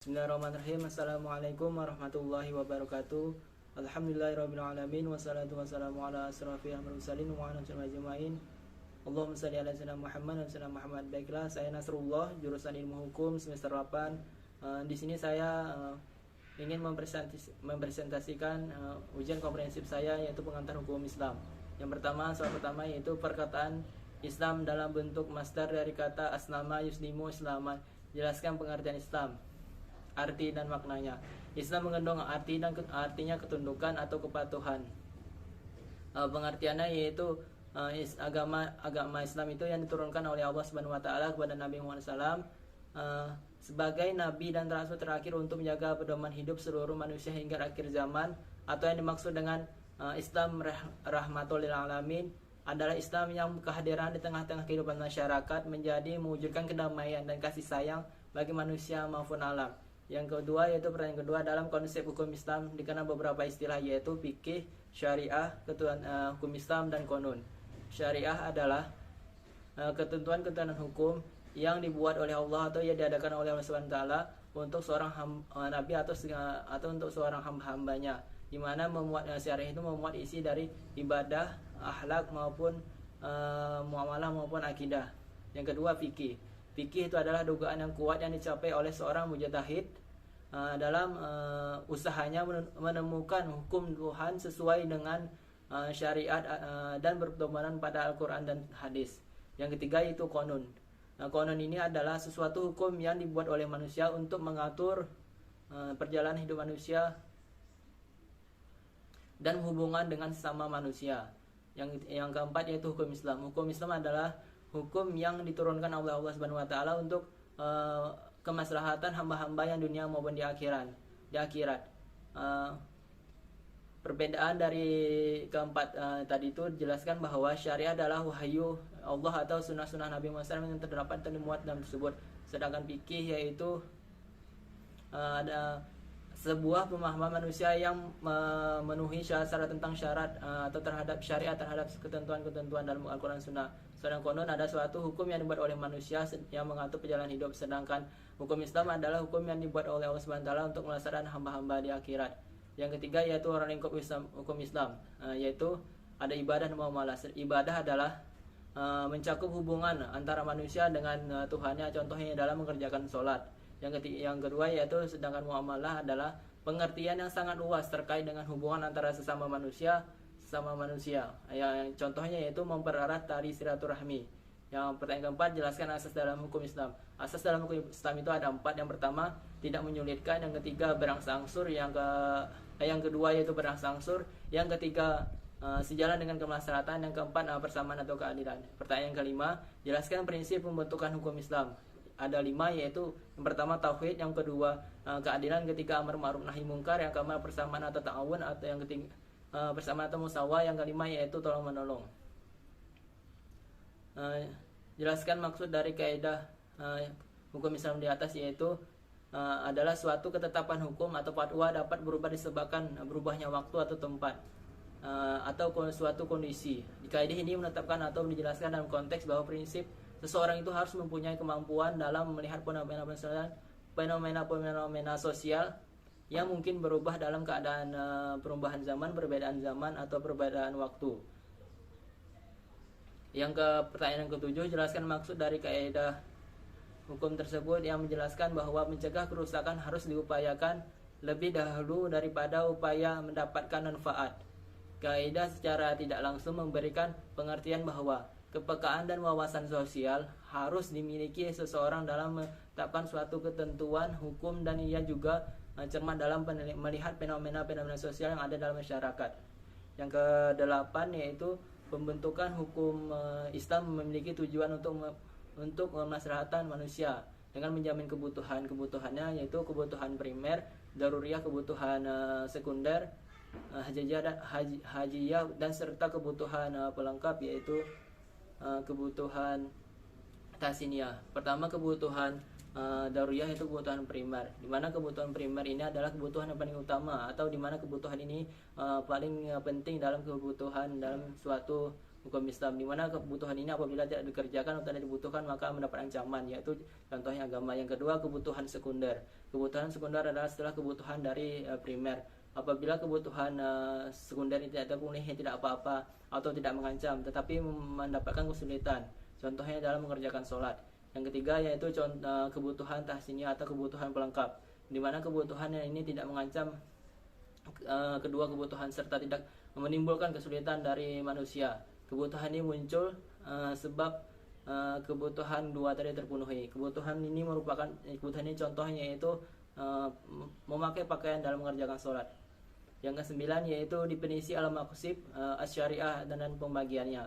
Bismillahirrahmanirrahim. Assalamualaikum warahmatullahi wabarakatuh. Alhamdulillahirrahmanirrahim. Wassalatu wassalamu ala asrafil mursalin wa ala ajma'in. Allahumma salli ala sayyidina Muhammad wa sallam Muhammad. Baiklah, saya Nasrullah, jurusan Ilmu Hukum semester 8. Di sini saya ingin mempresentasikan ujian komprehensif saya, yaitu pengantar hukum Islam. Soal pertama yaitu perkataan Islam dalam bentuk masdar dari kata aslama yuslimu islaman. Jelaskan pengertian Islam, arti dan maknanya. Islam mengandung artinya ketundukan atau kepatuhan. Pengertiannya yaitu agama Islam itu yang diturunkan oleh Allah Subhanahu wa taala kepada Nabi Muhammad SAW sebagai nabi dan rasul terakhir untuk menjaga pedoman hidup seluruh manusia hingga akhir zaman. Atau yang dimaksud dengan Islam rahmatul lil alamin adalah Islam yang kehadiran di tengah-tengah kehidupan masyarakat menjadi mewujudkan kedamaian dan kasih sayang bagi manusia maupun alam. Yang kedua yaitu pertanyaan kedua, dalam konsep hukum Islam dikenal beberapa istilah yaitu fikih, syariah, hukum Islam, dan konun. Syariah adalah ketentuan-ketentuan hukum yang dibuat oleh Allah atau yang diadakan oleh Allah Subhanahu wa taala untuk seorang nabi atau untuk seorang hamba-hambanya, di mana syariah itu memuat isi dari ibadah, akhlak maupun muamalah maupun akidah. Yang kedua fikih. Fikih itu adalah dugaan yang kuat yang dicapai oleh seorang mujtahid dalam usahanya menemukan hukum Tuhan sesuai dengan syariat dan berpedoman pada Al-Quran dan hadis. Yang ketiga yaitu konun. Konun ini adalah sesuatu hukum yang dibuat oleh manusia untuk mengatur perjalanan hidup manusia dan hubungan dengan sesama manusia. Yang keempat yaitu hukum Islam. Hukum Islam adalah hukum yang diturunkan oleh Allah Subhanahu wa taala untuk kemaslahatan hamba-hamba yang dunia maupun di akhirat. Perbedaan dari keempat tadi itu jelaskan bahwa syariah adalah wahyu Allah atau sunnah-sunnah Nabi Muhammad SAW yang terdapat termuat dalam tersebut. Sedangkan fikih yaitu ada sebuah pemahaman manusia yang memenuhi syarat tentang syarat atau terhadap syariat, terhadap ketentuan-ketentuan dalam Al-Quran Sunnah. Sedangkan konon ada suatu hukum yang dibuat oleh manusia yang mengatur perjalanan hidup. Sedangkan hukum Islam adalah hukum yang dibuat oleh Allah Subhanahu wa taala untuk melaksanakan hamba-hamba di akhirat. Yang ketiga yaitu orang lingkup hukum Islam, yaitu ada ibadah dan muamalah. Ibadah adalah mencakup hubungan antara manusia dengan Tuhannya, contohnya dalam mengerjakan sholat. Yang kedua yaitu sedangkan muamalah adalah pengertian yang sangat luas terkait dengan hubungan antara sesama manusia. Yang contohnya yaitu mempererat tali silaturahmi. Yang pertanyaan keempat, jelaskan asas dalam hukum Islam. Asas dalam hukum Islam itu ada 4. Yang pertama, tidak menyulitkan. Yang ketiga, berangsur-angsur. Yang kedua yaitu berangsur-angsur. Yang ketiga, sejalan dengan kemaslahatan. Yang keempat, persamaan atau keadilan. Pertanyaan kelima, jelaskan prinsip pembentukan hukum Islam. Ada 5, yaitu yang pertama tauhid, yang kedua keadilan, ketiga amar ma'ruf nahi mungkar, yang keempat persamaan atau ta'awun, atau yang ketiga persamaan atau musawah, yang kelima yaitu tolong menolong. Jelaskan maksud dari kaidah hukum Islam di atas, yaitu adalah suatu ketetapan hukum atau fatwa dapat berubah disebabkan berubahnya waktu atau tempat atau suatu kondisi. Kaidah ini menetapkan atau dijelaskan dalam konteks bahwa prinsip seseorang itu harus mempunyai kemampuan dalam melihat fenomena sosial yang mungkin berubah dalam keadaan perubahan zaman, perbedaan zaman, atau perbedaan waktu. Pertanyaan ke-7, jelaskan maksud dari kaidah hukum tersebut yang menjelaskan bahwa mencegah kerusakan harus diupayakan lebih dahulu daripada upaya mendapatkan manfaat. Kaidah secara tidak langsung memberikan pengertian bahwa kepekaan dan wawasan sosial harus dimiliki seseorang dalam menetapkan suatu ketentuan hukum, dan ia juga cermat dalam melihat fenomena-fenomena sosial yang ada dalam masyarakat. Yang ke-8 yaitu pembentukan hukum Islam memiliki tujuan untuk kemaslahatan manusia dengan menjamin kebutuhannya, yaitu kebutuhan primer, daruriyah, kebutuhan sekunder, hajiyah, dan serta kebutuhan pelengkap, yaitu kebutuhan tasiniyah. Pertama, kebutuhan daruriyah itu kebutuhan primer, di mana kebutuhan primer ini adalah kebutuhan yang paling utama, atau di mana kebutuhan ini paling penting dalam kebutuhan dalam suatu hukum Islam, di mana kebutuhan ini apabila tidak dikerjakan atau tidak dibutuhkan maka mendapat ancaman, yaitu contohnya agama. Yang kedua, kebutuhan sekunder. Kebutuhan sekunder adalah setelah kebutuhan dari primer. Apabila kebutuhan sekunder itu tidak terpenuhi, tidak apa-apa atau tidak mengancam, tetapi mendapatkan kesulitan. Contohnya dalam mengerjakan sholat. Yang ketiga yaitu kebutuhan tahsiniyah atau kebutuhan pelengkap, di mana kebutuhan ini tidak mengancam kedua kebutuhan serta tidak menimbulkan kesulitan dari manusia. Kebutuhan ini muncul sebab kebutuhan dua tadi terpenuhi. Kebutuhan ini contohnya yaitu memakai pakaian dalam mengerjakan sholat. Yang kesembilan yaitu definisi al-maqsid asy-syariah dan pembagiannya.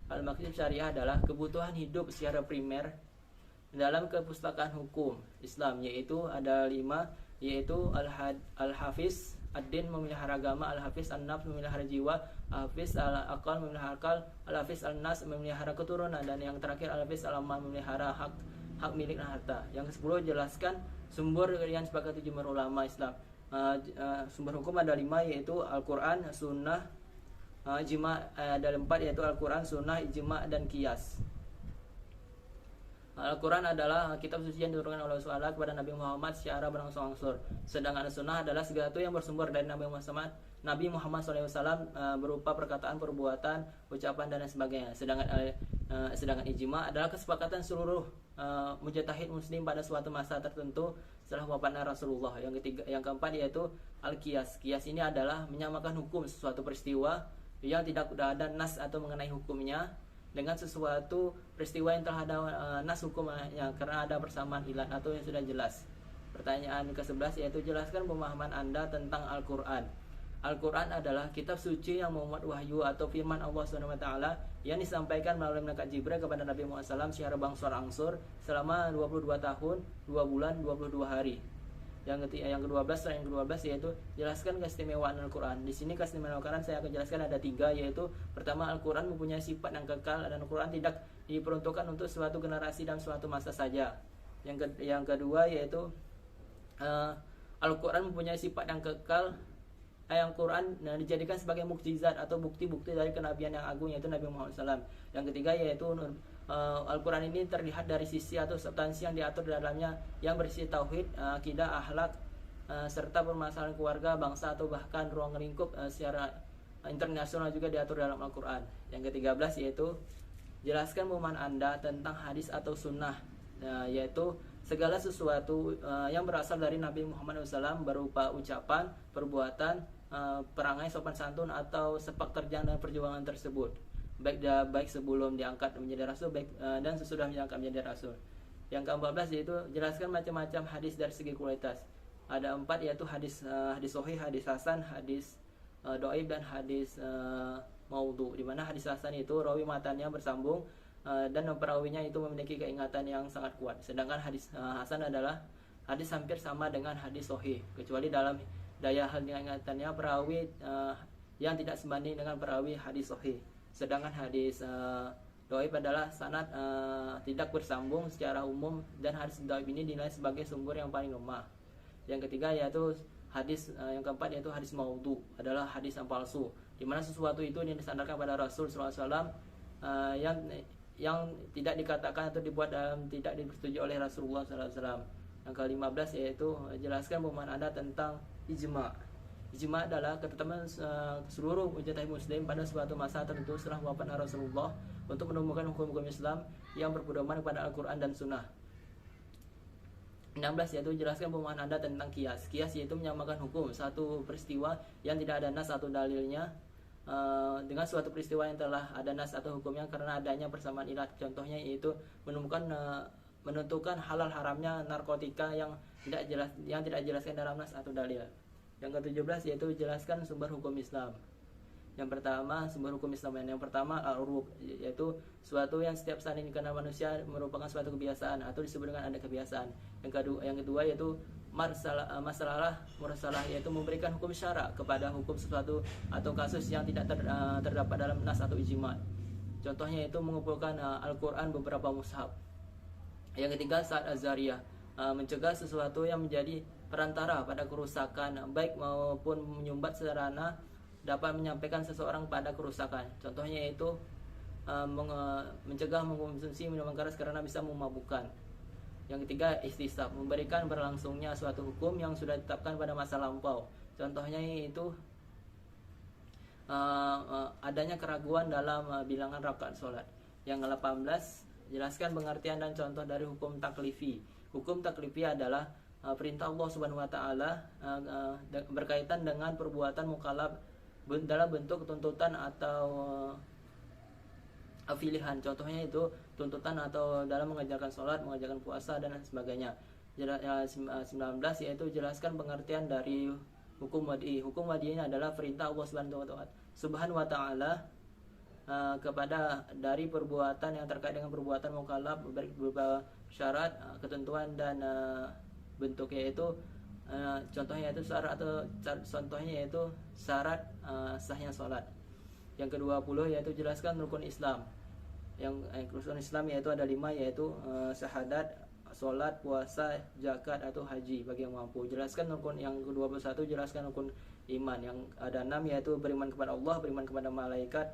Al-maqsid syariah adalah kebutuhan hidup secara primer dalam kepustakaan hukum Islam, yaitu ada 5, yaitu al-hafiz ad-din memelihara agama, al-hafiz an-nafs memelihara jiwa, al-hafiz al-aqal memelihara akal, al-hafiz al-nas memelihara keturunan, dan yang terakhir al-hafiz al-amal memelihara hak milik dan harta. Yang ke-10 jelaskan sumber yang sepakati jumhur ulama Islam. Sumber hukum ada 5, yaitu Al-Quran, Sunnah, Ijma'. Ada 4, yaitu Al-Quran, Sunnah, Ijma' dan Qiyas. Al-Quran adalah kitab suci yang diturunkan oleh Allah kepada Nabi Muhammad secara berangsur-angsur. Sedangkan Sunnah adalah segala itu yang bersumber dari Nabi Muhammad SAW berupa perkataan, perbuatan, ucapan dan sebagainya. Sedangkan ijma adalah kesepakatan seluruh mujtahid muslim pada suatu masa tertentu setelah wafatnya Rasulullah. Yang keempat yaitu al-qiyas. Qiyas ini adalah menyamakan hukum sesuatu peristiwa yang tidak ada nas atau mengenai hukumnya dengan sesuatu peristiwa yang telah ada nas hukumnya karena ada persamaan ilat atau yang sudah jelas. Pertanyaan ke-11 yaitu jelaskan pemahaman Anda tentang Al-Quran. Al-Quran adalah kitab suci yang memuat wahyu atau firman Allah SWT yang disampaikan melalui malaikat Jibril kepada Nabi Muhammad SAW secara berangsur-angsur selama 22 tahun, 2 bulan, 22 hari. Yang ke-12 yaitu jelaskan keistimewaan Al-Quran. Di sini keistimewaan Al-Quran saya akan jelaskan ada 3, yaitu pertama, Al-Quran mempunyai sifat yang kekal dan Al-Quran tidak diperuntukkan untuk suatu generasi dan suatu masa saja. Yang kedua yaitu Al-Quran mempunyai sifat yang kekal. Al-Quran dijadikan sebagai mukjizat atau bukti-bukti dari kenabian yang agung, yaitu Nabi Muhammad SAW. Yang ketiga yaitu Al-Quran ini terlihat dari sisi atau substansi yang diatur di dalamnya yang berisi tauhid, akidah, akhlak, serta permasalahan keluarga, bangsa atau bahkan ruang lingkup secara internasional juga diatur dalam Al-Quran. Yang ke-13 yaitu jelaskan pemahaman Anda tentang hadis atau sunnah, yaitu segala sesuatu yang berasal dari Nabi Muhammad SAW berupa ucapan, perbuatan, perangai sopan santun atau sepak terjang dan perjuangan tersebut, baik sebelum diangkat menjadi rasul dan sesudah diangkat menjadi rasul. Yang ke-14 yaitu jelaskan macam-macam hadis dari segi kualitas. Ada 4, yaitu hadis sahih, hadis hasan, hadis dhaif dan hadis maudhu. Di mana hadis hasan itu rawi matanya bersambung dan perawinya itu memiliki keingatan yang sangat kuat. Sedangkan hadis hasan adalah hadis hampir sama dengan hadis sahih, kecuali dalam daya ingatannya perawi yang tidak sebanding dengan perawi hadis sahih. Sedangkan hadis dhaif adalah sanad tidak bersambung secara umum, dan hadis dhaif ini dinilai sebagai sumber yang paling lemah. Yang ketiga yaitu yang keempat yaitu hadis maudhu, adalah hadis yang palsu, di mana sesuatu itu disandarkan pada Rasul SAW yang tidak dikatakan atau dibuat tidak disetujui oleh Rasulullah SAW. Yang ke-15 yaitu jelaskan pemahaman Anda tentang ijma'. Ijma' adalah ketetapan seluruh mujtahid muslim pada suatu masa tertentu setelah wafatnya Rasulullah untuk menemukan hukum-hukum Islam yang berpedoman kepada Al-Quran dan Sunnah. 16 yaitu jelaskan pemahaman Anda tentang qiyas. Qiyas yaitu menyamakan hukum satu peristiwa yang tidak ada nas atau dalilnya dengan suatu peristiwa yang telah ada nas atau hukumnya karena adanya persamaan ilat. Contohnya yaitu menentukan halal haramnya narkotika yang tidak jelaskan dalam nas atau dalil. Yang ke-17 yaitu jelaskan sumber hukum Islam. Yang pertama, sumber hukum Islam yang pertama al-uruf, yaitu suatu yang setiap saat ini karena manusia merupakan suatu kebiasaan atau disebut dengan ada kebiasaan. Yang kedua yaitu masalah mursalah, yaitu memberikan hukum syara kepada hukum sesuatu atau kasus yang tidak terdapat dalam nas atau ijma'. Contohnya itu mengumpulkan Al-Quran beberapa mushaf. Yang ketiga saat azariyah, mencegah sesuatu yang menjadi perantara pada kerusakan baik maupun menyumbat sarana dapat menyampaikan seseorang pada kerusakan. Contohnya yaitu mencegah mengkonsumsi minuman keras karena bisa memabukkan. Yang ketiga, istisab, memberikan berlangsungnya suatu hukum yang sudah ditetapkan pada masa lampau. Contohnya itu adanya keraguan dalam bilangan rakaat sholat. Yang ke-18, jelaskan pengertian dan contoh dari hukum taklifi. Hukum taklifi adalah perintah Allah Subhanahu wa taala berkaitan dengan perbuatan mukallaf dalam bentuk tuntutan atau pilihan. Contohnya itu tuntutan atau dalam mengajarkan sholat, mengajarkan puasa dan sebagainya. 19 yaitu jelaskan pengertian dari hukum wadi. Hukum wadi ini adalah perintah Allah Subhanahu wa taala kepada dari perbuatan yang terkait dengan perbuatan mukallaf berupa syarat, ketentuan dan bentuknya itu contohnya itu syarat atau contohnya yaitu syarat sahnya sholat. Yang ke-20 yaitu jelaskan rukun Islam. Yang rukun Islam yaitu ada 5 yaitu syahadat, sholat, puasa, zakat atau haji bagi yang mampu. Jelaskan rukun yang ke-21 jelaskan rukun iman. Yang ada 6 yaitu beriman kepada Allah, beriman kepada malaikat,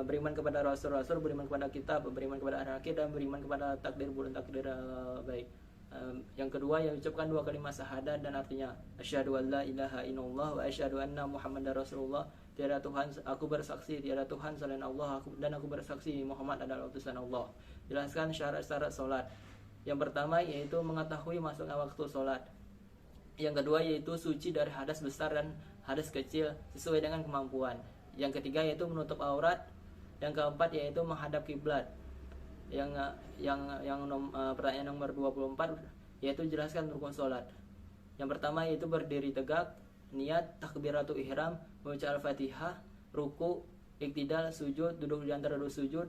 beriman kepada rasul-rasul, beriman kepada kitab, beriman kepada hari akhir dan beriman kepada takdir buruk takdir baik. Yang kedua yang ucapkan 2 kalimat syahadat dan artinya asyhadu an la ilaha illallah wa asyhadu anna muhammadar rasulullah. Tiada Tuhan, aku bersaksi tiada Tuhan selain Allah, dan aku bersaksi Muhammad adalah utusan Allah. Jelaskan syarat-syarat salat. Yang pertama yaitu mengetahui masuknya waktu salat. Yang kedua yaitu suci dari hadas besar dan hadas kecil sesuai dengan kemampuan. Yang ketiga yaitu menutup aurat. Yang keempat yaitu menghadap kiblat. Pertanyaan nomor 24 yaitu jelaskan rukun salat. Yang pertama yaitu berdiri tegak, niat, takbiratul ihram, membaca Al-Fatihah, ruku, iktidal, sujud, duduk di antara dua sujud,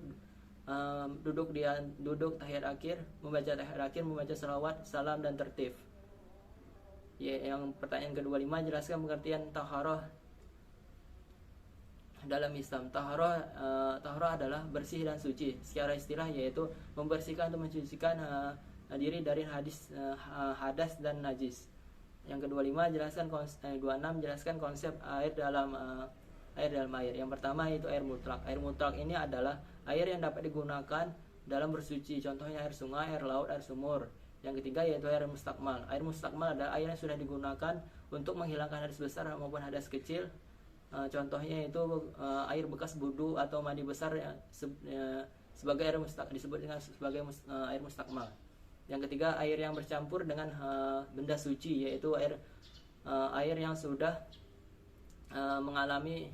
duduk tahiyat akhir, membaca tahiyat akhir, membaca salawat, salam dan tertib. Yang pertanyaan ke-25 jelaskan pengertian taharah dalam Islam. Taharah adalah bersih dan suci. Secara istilah yaitu membersihkan atau mencucikan diri dari hadas dan najis. Yang ke-25 jelaskan 26 jelaskan konsep air dalam air. Yang pertama yaitu air mutlak. Air mutlak ini adalah air yang dapat digunakan dalam bersuci. Contohnya air sungai, air laut, air sumur. Yang ketiga yaitu air mustakmal. Air mustakmal adalah air yang sudah digunakan untuk menghilangkan hadas besar maupun hadas kecil. Contohnya itu air bekas wudu atau mandi besar sebagai air disebut dengan sebagai air mustakmal. Yang ketiga air yang bercampur dengan benda suci yaitu air yang sudah mengalami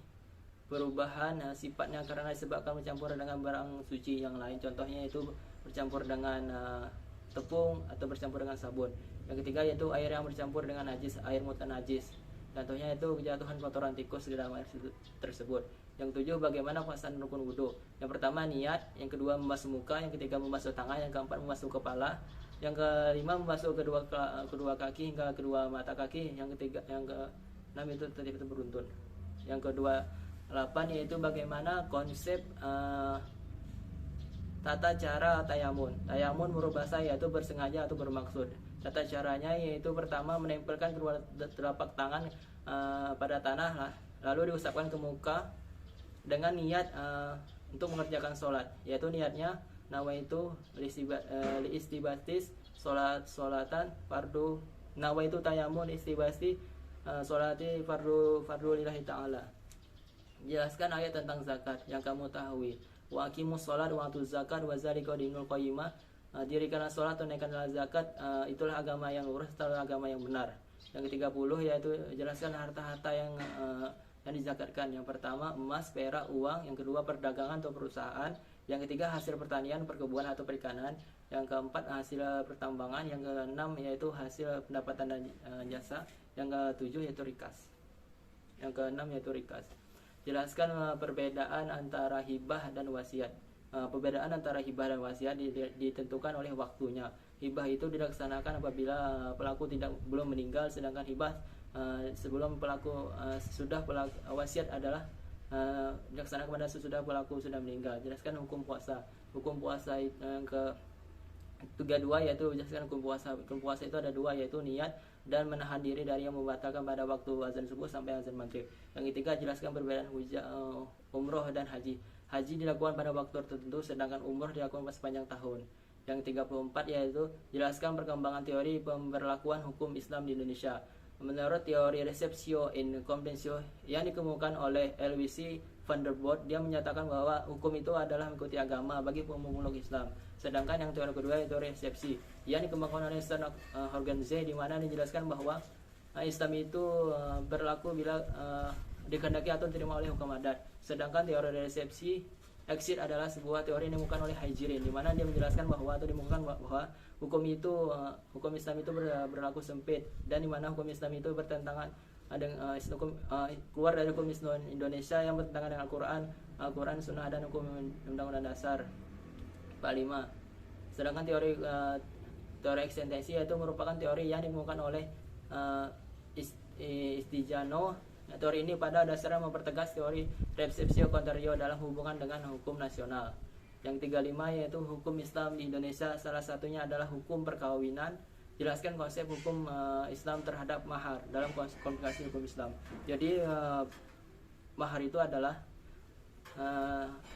perubahan sifatnya karena disebabkan bercampur dengan barang suci yang lain. Contohnya itu bercampur dengan tepung atau bercampur dengan sabun. Yang ketiga yaitu air yang bercampur dengan najis, air mutanajis. Contohnya itu kejatuhan kotoran tikus di dalam air tersebut. Yang 7 bagaimana pelaksanaan rukun wudhu. Yang pertama niat, yang kedua membasuh muka, yang ketiga membasuh tangan, yang keempat membasuh kepala, yang kelima membasuh kedua kaki hingga kedua mata kaki, yang keenam itu tertib beruntun. Yang ke-28 yaitu bagaimana konsep tata cara tayamun. Tayamun merubah bahasa yaitu bersengaja atau bermaksud. Tata caranya yaitu pertama menempelkan kedua telapak tangan pada tanah lalu diusapkan ke muka dengan niat untuk mengerjakan sholat, yaitu niatnya nawaitu liistibatis sholatan fardu, nawaitu tayamun istibasti sholati fardu lillahi ta'ala. Jelaskan ayat tentang zakat yang kamu tahu. Wa aqimus sholat wa atuz zakat wa zalika dinul qayyimah. Dirikanlah sholat, tunaikanlah zakat, itulah agama yang lurus, itulah agama yang benar. Yang ke-30 yaitu jelaskan harta-harta yang dizakatkan. Yang pertama emas, perak, uang. Yang kedua perdagangan atau perusahaan. Yang ketiga hasil pertanian, perkebunan atau perikanan. Yang keempat hasil pertambangan. Yang keenam yaitu hasil pendapatan dan jasa. Yang ketujuh yaitu rikas. Yang keenam yaitu rikas. Jelaskan perbedaan antara hibah dan wasiat. Perbedaan antara hibah dan wasiat ditentukan oleh waktunya. Hibah itu dilaksanakan apabila pelaku belum meninggal, sedangkan hibah sebelum pelaku wasiat adalah dilaksanakan pada sesudah pelaku sudah meninggal. Jelaskan hukum puasa. Hukum puasa yang ke-32 yaitu jelaskan hukum puasa. Hukum puasa itu ada 2 yaitu niat dan menahan diri dari yang membatalkan pada waktu azan subuh sampai azan maghrib. Yang ketiga jelaskan perbedaan umroh dan haji. Haji dilakukan pada waktu tertentu, sedangkan umroh dilakukan sepanjang tahun. Yang 34 yaitu jelaskan perkembangan teori pemberlakuan hukum Islam di Indonesia. Menurut teori receptio in compensio yang dikemukakan oleh LWC Vanderbilt, dia menyatakan bahwa hukum itu adalah mengikuti agama bagi pemulung Islam. Sedangkan yang teori kedua yaitu resepsi yang dikembangkan oleh Stern Horgenze, di mana dijelaskan bahwa Islam itu berlaku bila dikehendaki atau diterima oleh hukum adat. Sedangkan teori resepsi exit adalah sebuah teori yang dikemukakan oleh Haijirin, di mana dia menjelaskan bahwa atau dikemukakan bahwa hukum Islam itu berlaku sempit, dan di mana hukum Islam itu bertentangan keluar dari hukum Islam Indonesia yang bertentangan dengan Al-Quran, Sunnah, dan hukum Undang-Undang Dasar 45. Sedangkan teori eksistensi yaitu merupakan teori yang dikemukakan oleh Istijano. Teori ini pada dasarnya mempertegas teori receptio contrario dalam hubungan dengan hukum nasional. Yang 35 yaitu hukum Islam di Indonesia, salah satunya adalah hukum perkawinan. Jelaskan konsep hukum Islam terhadap mahar dalam komplikasi hukum Islam. Jadi mahar itu adalah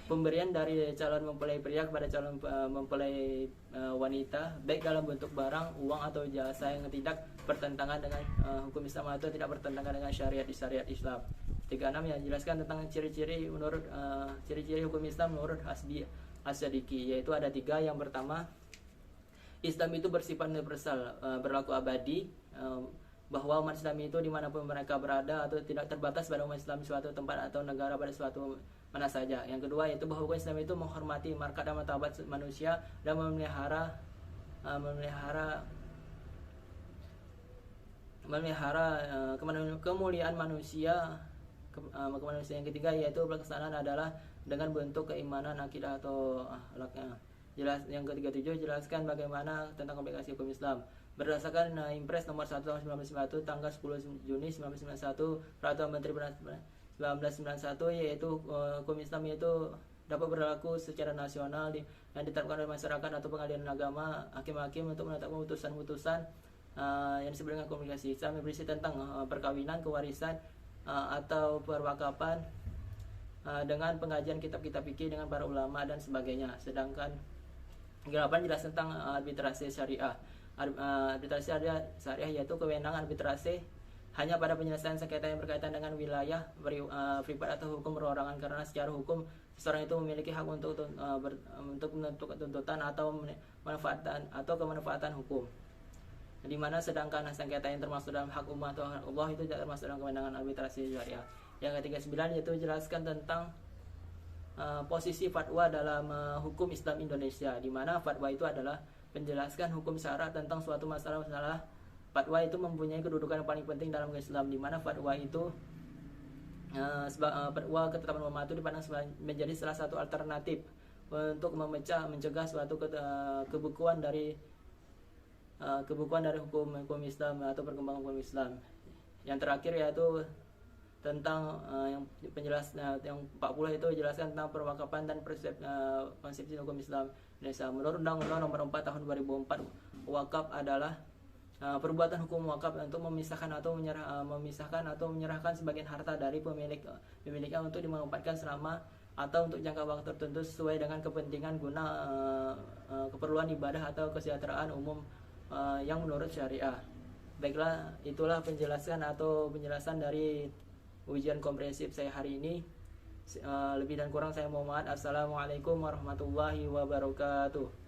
pemberian dari calon mempelai pria kepada calon mempelai wanita, baik dalam bentuk barang, uang, atau jasa yang tidak bertentangan dengan hukum Islam atau tidak bertentangan dengan syariat Islam. 36 yang jelaskan tentang ciri-ciri menurut ciri-ciri hukum Islam menurut Hasbi As-Sadiqi, yaitu ada 3. Yang pertama, Islam itu bersifat universal, berlaku abadi, bahwa umat Islam itu dimanapun mereka berada atau tidak terbatas pada umat Islam di suatu tempat atau negara pada suatu mana saja. Yang kedua yaitu bahwa hukum Islam itu menghormati martabat dan martabat manusia dan memelihara kemuliaan manusia. Kemanusiaan. Yang ketiga yaitu pelaksanaan adalah dengan bentuk keimanan, akidah, atau akhlaknya. Yang ke-37 jelaskan bagaimana tentang komplikasi hukum Islam. Berdasarkan Impres nomor 1 tahun 1991 tanggal 10 Juni 1991 Peraturan Menteri 1991, yaitu hukum Islam itu dapat berlaku secara nasional yang ditetapkan oleh masyarakat atau pengadilan agama, hakim-hakim untuk menetapkan putusan-putusan yang disebut dengan komplikasi Islam yang berisi tentang perkawinan, kewarisan, atau perwakapan, dengan pengajian kitab-kitab fikih dengan para ulama dan sebagainya. Sedangkan 8 jelas tentang arbitrase syariah. Arbitrase syariah yaitu kewenangan arbitrase hanya pada penyelesaian sengketa yang berkaitan dengan wilayah privat atau hukum perorangan, karena secara hukum seseorang itu memiliki hak untuk menentukan tuntutan atau kemanfaatan hukum, di mana sedangkan sengketa yang termasuk dalam hak umat atau hak Allah itu tidak termasuk dalam kewenangan arbitrasi syariah. Yang ke-39 yaitu jelaskan tentang posisi fatwa dalam hukum Islam Indonesia, di mana fatwa itu adalah menjelaskan hukum syara tentang suatu masalah. Fatwa itu mempunyai kedudukan yang paling penting dalam Islam, di mana fatwa itu fatwa ketetapan ulama itu dipandang menjadi salah satu alternatif untuk mencegah suatu kebekuan dari hukum Islam atau perkembangan hukum Islam. Yang terakhir yaitu tentang yang 40 itu jelaskan tentang perwakapan dan konsepsi hukum Islam Indonesia. Menurut Undang-Undang Nomor 4 Tahun 2004, wakaf adalah perbuatan hukum wakaf untuk memisahkan atau menyerahkan sebagian harta dari pemiliknya untuk dimanfaatkan selama atau untuk jangka waktu tertentu sesuai dengan kepentingan guna keperluan ibadah atau kesejahteraan umum yang menurut syariah. Baiklah, itulah penjelasan dari ujian komprehensif saya hari ini. Lebih dan kurang saya mohon maaf. Assalamualaikum warahmatullahi wabarakatuh.